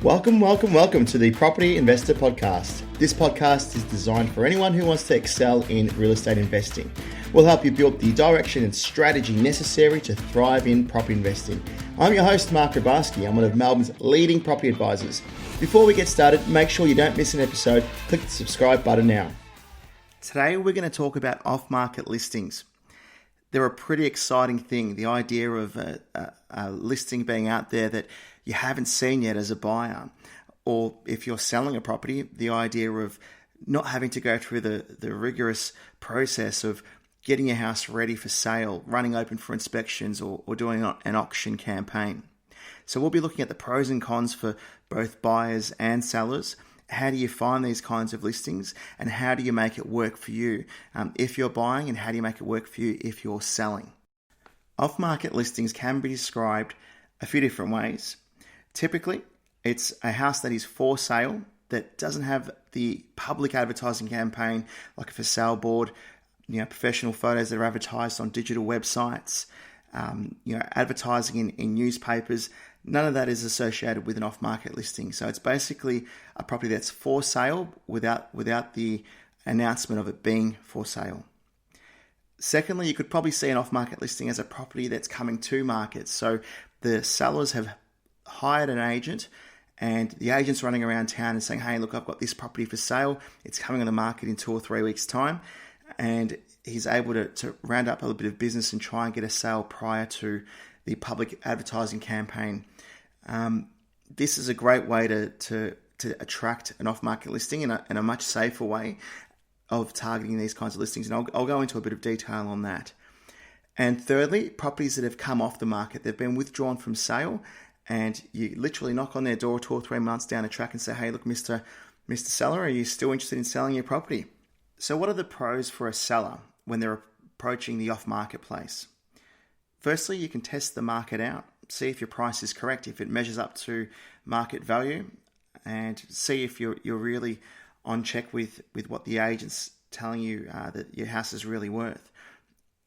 Welcome to the Property Investor Podcast. This podcast is designed for anyone who wants to excel in real estate investing. We'll help you build the direction and strategy necessary to thrive in property investing. I'm your host, Mark Rybarski. I'm one of Melbourne's leading property advisors. Before we get started, make sure you don't miss an episode. Click the subscribe button now. Today, we're going to talk about off-market listings. They're a pretty exciting thing. The idea of a listing being out there that you haven't seen yet as a buyer, or if you're selling a property, the idea of not having to go through the rigorous process of getting your house ready for sale, running open for inspections, or doing an auction campaign. So we'll be looking at the pros and cons for both buyers and sellers. How do you find these kinds of listings, and how do you make it work for you if you're buying, and how do you make it work for you if you're selling? Off-market listings can be described a few different ways. Typically, it's a house that is for sale that doesn't have the public advertising campaign like a for sale board, professional photos that are advertised on digital websites, advertising in newspapers. None of that is associated with an off-market listing. So it's basically a property that's for sale without the announcement of it being for sale. Secondly, you could probably see an off-market listing as a property that's coming to market. So the sellers have hired an agent, and the agent's running around town and saying, hey, look, I've got this property for sale. It's coming on the market in 2 or 3 weeks' time. And he's able to round up a little bit of business and try and get a sale prior to the public advertising campaign. This is a great way to attract an off-market listing in a much safer way of targeting these kinds of listings. And I'll go into a bit of detail on that. And thirdly, properties that have come off the market, they've been withdrawn from sale, and you literally knock on their door 2 or 3 months down the track and say, hey, look, Mr. Seller, are you still interested in selling your property? So what are the pros for a seller when they're approaching the off-marketplace? Firstly, you can test the market out, see if your price is correct, if it measures up to market value, and see if you're really on check with what the agent's telling you that your house is really worth.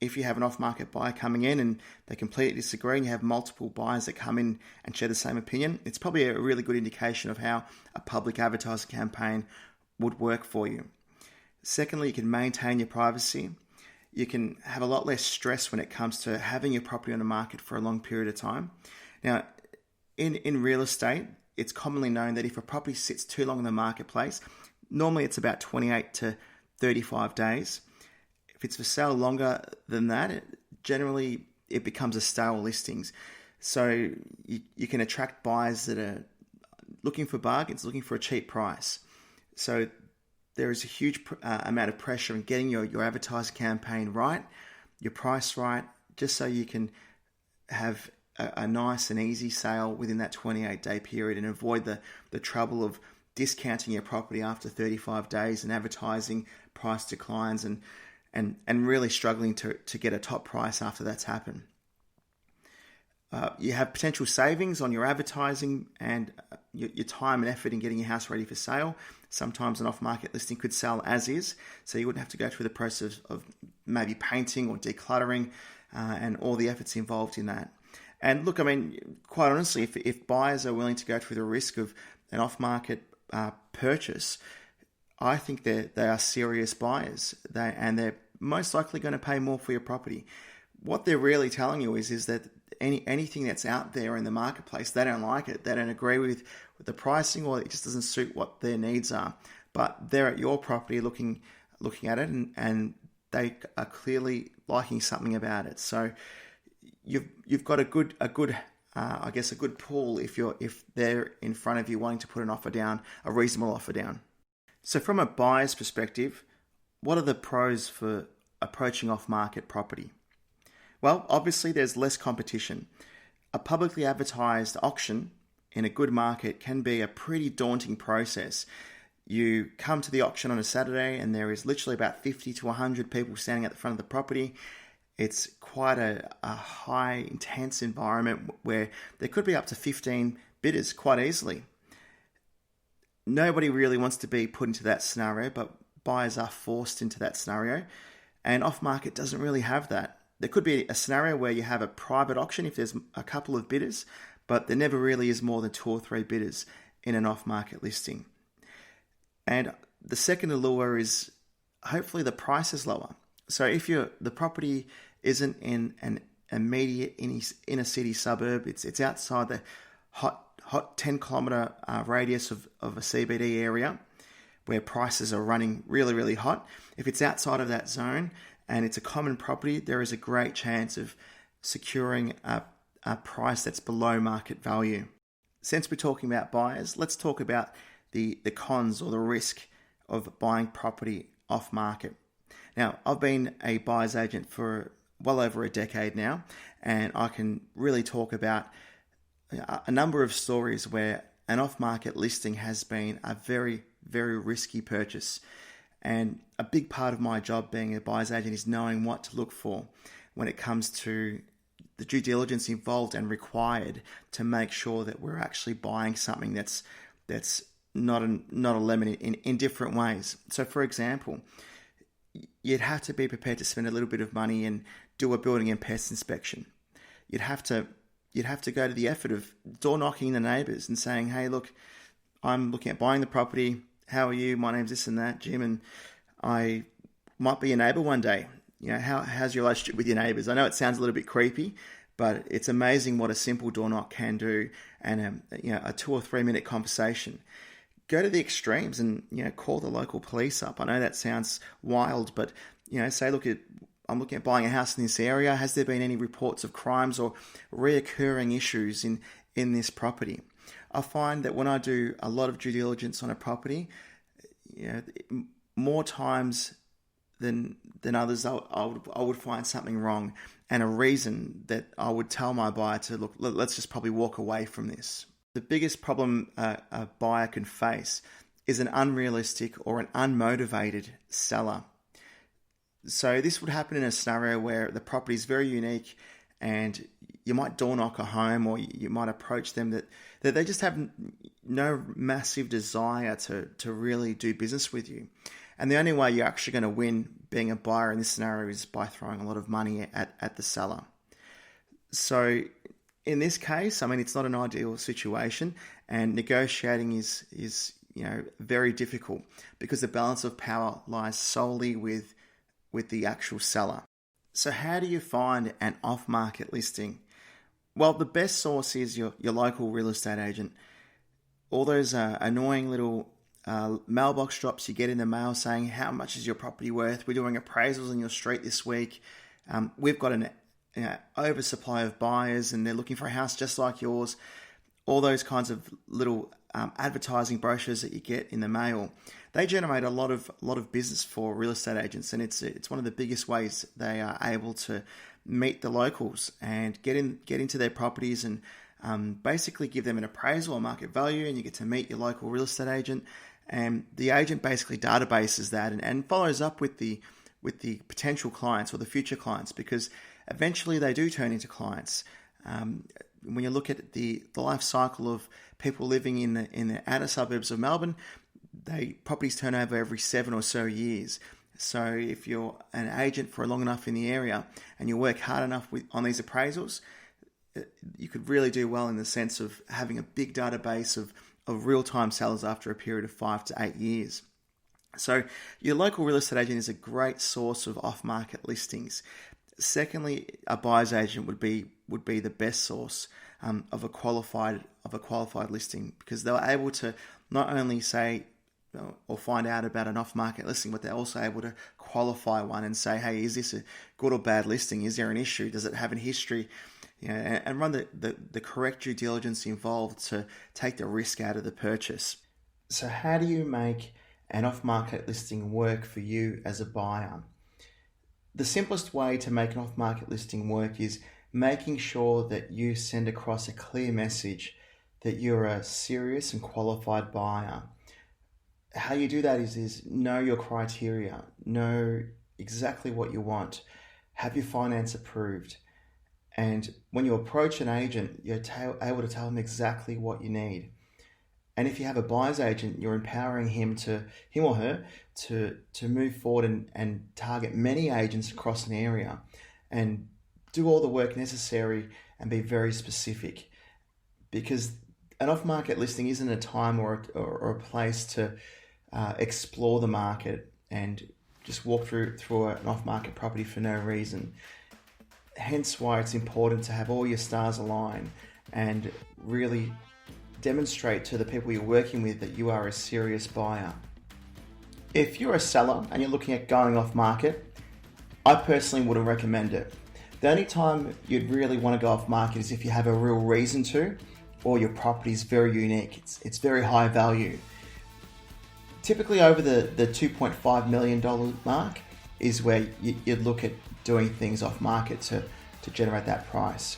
If you have an off-market buyer coming in and they completely disagree, and you have multiple buyers that come in and share the same opinion, it's probably a really good indication of how a public advertising campaign would work for you. Secondly, you can maintain your privacy. You can have a lot less stress when it comes to having your property on the market for a long period of time. Now, in real estate, it's commonly known that if a property sits too long in the marketplace, normally it's about 28 to 35 days. If it's for sale longer than that, generally it becomes a stale listings. So you can attract buyers that are looking for bargains, looking for a cheap price. So there is a huge amount of pressure in getting your advertising campaign right, your price right, just so you can have a nice and easy sale within that 28-day period and avoid the trouble of discounting your property after 35 days and advertising price declines and really struggling to get a top price after that's happened. You have potential savings on your advertising and your time and effort in getting your house ready for sale. Sometimes an off-market listing could sell as is, so you wouldn't have to go through the process of maybe painting or decluttering and all the efforts involved in that. And look, I mean, quite honestly, if buyers are willing to go through the risk of an off-market purchase, I think they are serious buyers, and they're most likely going to pay more for your property. What they're really telling you is that anything that's out there in the marketplace, they don't like it. They don't agree with the pricing, or it just doesn't suit what their needs are. But they're at your property looking at it, and they are clearly liking something about it. So you've got a good pool if they're in front of you wanting to put an offer down, a reasonable offer down. So from a buyer's perspective, what are the pros for approaching off-market property? Well, obviously there's less competition. A publicly advertised auction in a good market can be a pretty daunting process. You come to the auction on a Saturday and there is literally about 50 to 100 people standing at the front of the property. It's quite a high, intense environment where there could be up to 15 bidders quite easily. Nobody really wants to be put into that scenario, but buyers are forced into that scenario. And off-market doesn't really have that. There could be a scenario where you have a private auction if there's a couple of bidders, but there never really is more than 2 or 3 bidders. in an off-market listing. And the second allure is hopefully the price is lower. So if the property isn't in an immediate inner city suburb, it's outside the hot 10 kilometer radius of a CBD area where prices are running really, really hot. If it's outside of that zone and it's a common property, there is a great chance of securing a price that's below market value. Since we're talking about buyers, let's talk about the cons or the risk of buying property off market. Now, I've been a buyer's agent for well over a decade now, and I can really talk about a number of stories where an off-market listing has been a very, very risky purchase. And a big part of my job being a buyer's agent is knowing what to look for when it comes to the due diligence involved and required to make sure that we're actually buying something that's not a lemon in different ways. So, for example, you'd have to be prepared to spend a little bit of money and do a building and pest inspection. You'd have to go to the effort of door knocking the neighbours and saying, "Hey, look, I'm looking at buying the property. How are you? My name's this and that, Jim, and I might be your neighbour one day. You know, how's your relationship with your neighbours?" I know it sounds a little bit creepy, but it's amazing what a simple door knock can do, and a 2 or 3 minute conversation. Go to the extremes and call the local police up. I know that sounds wild, but say, "Look, I'm looking at buying a house in this area. Has there been any reports of crimes or reoccurring issues in this property?" I find that when I do a lot of due diligence on a property, more times than others, I would find something wrong and a reason that I would tell my buyer to, "Look, let's just probably walk away from this." The biggest problem a buyer can face is an unrealistic or an unmotivated seller. So this would happen in a scenario where the property is very unique and you might door knock a home, or you might approach them that they just have no massive desire to really do business with you. And the only way you're actually going to win being a buyer in this scenario is by throwing a lot of money at the seller. So in this case, I mean, it's not an ideal situation, and negotiating is very difficult because the balance of power lies solely with the actual seller. So how do you find an off-market listing? Well, the best source is your local real estate agent. All those annoying little mailbox drops you get in the mail saying, "How much is your property worth? We're doing appraisals in your street this week. We've got an oversupply of buyers and they're looking for a house just like yours." All those kinds of little advertising brochures that you get in the mail, they generate a lot of business for real estate agents, and it's one of the biggest ways they are able to meet the locals and get into their properties and basically give them an appraisal or market value, and you get to meet your local real estate agent, and the agent basically databases that and follows up with the potential clients or the future clients, because eventually they do turn into clients. When you look at the life cycle of people living in the outer suburbs of Melbourne, properties turn over every 7 or so years. So if you're an agent for long enough in the area and you work hard enough on these appraisals, you could really do well in the sense of having a big database of real-time sellers after a period of 5 to 8 years. So your local real estate agent is a great source of off-market listings. Secondly, a buyer's agent would be the best source of a qualified listing, because they're able to not only say or find out about an off-market listing, but they're also able to qualify one and say, "Hey, is this a good or bad listing? Is there an issue? Does it have a history?" And run the correct due diligence involved to take the risk out of the purchase. So how do you make an off-market listing work for you as a buyer? The simplest way to make an off-market listing work is making sure that you send across a clear message that you're a serious and qualified buyer. How you do that is know your criteria, know exactly what you want, have your finance approved, and when you approach an agent, you're able to tell them exactly what you need. And if you have a buyer's agent, you're empowering him or her to move forward and target many agents across an area and do all the work necessary and be very specific. Because an off-market listing isn't a time or a place to explore the market and just walk through an off-market property for no reason. Hence why it's important to have all your stars align and really demonstrate to the people you're working with that you are a serious buyer. If you're a seller and you're looking at going off market, I personally wouldn't recommend it. The only time you'd really want to go off market is if you have a real reason to, or your property is very unique, it's very high value. Typically over the $2.5 million mark is where you'd look at doing things off market to generate that price.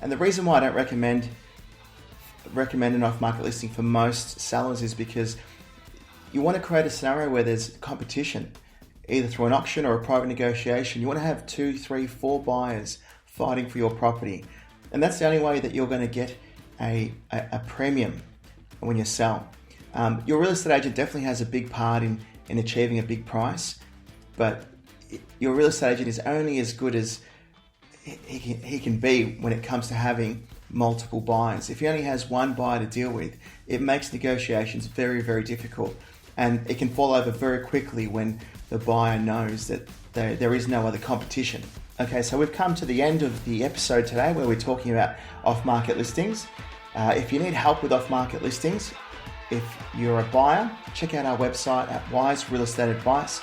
And the reason why I don't recommend an off market listing for most sellers is because you want to create a scenario where there's competition, either through an auction or a private negotiation. You want to have 2, 3, 4 buyers fighting for your property. And that's the only way that you're going to get a premium when you sell. Your real estate agent definitely has a big part in achieving a big price, but your real estate agent is only as good as he can be when it comes to having multiple buyers. If he only has one buyer to deal with, it makes negotiations very, very difficult, and it can fall over very quickly when the buyer knows that there is no other competition. Okay, so we've come to the end of the episode today where we're talking about off-market listings. If you need help with off-market listings, if you're a buyer, check out our website at Wise Real Estate Advice.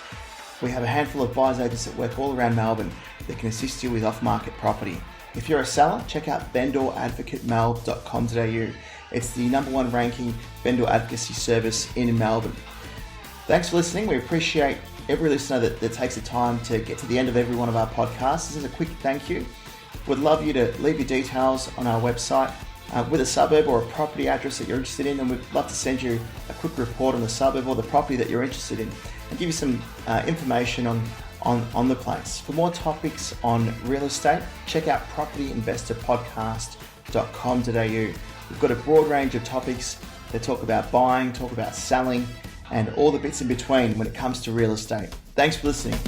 We have a handful of buyers agents that work all around Melbourne that can assist you with off-market property. If you're a seller, check out vendoradvocatemelb.com.au. It's the #1 ranking vendor advocacy service in Melbourne. Thanks for listening. We appreciate every listener that takes the time to get to the end of every one of our podcasts. This is a quick thank you. We'd love you to leave your details on our website with a suburb or a property address that you're interested in, and we'd love to send you a quick report on the suburb or the property that you're interested in and give you some information on the place. For more topics on real estate, check out propertyinvestorpodcast.com.au. We've got a broad range of topics that talk about buying, talk about selling, and all the bits in between when it comes to real estate. Thanks for listening.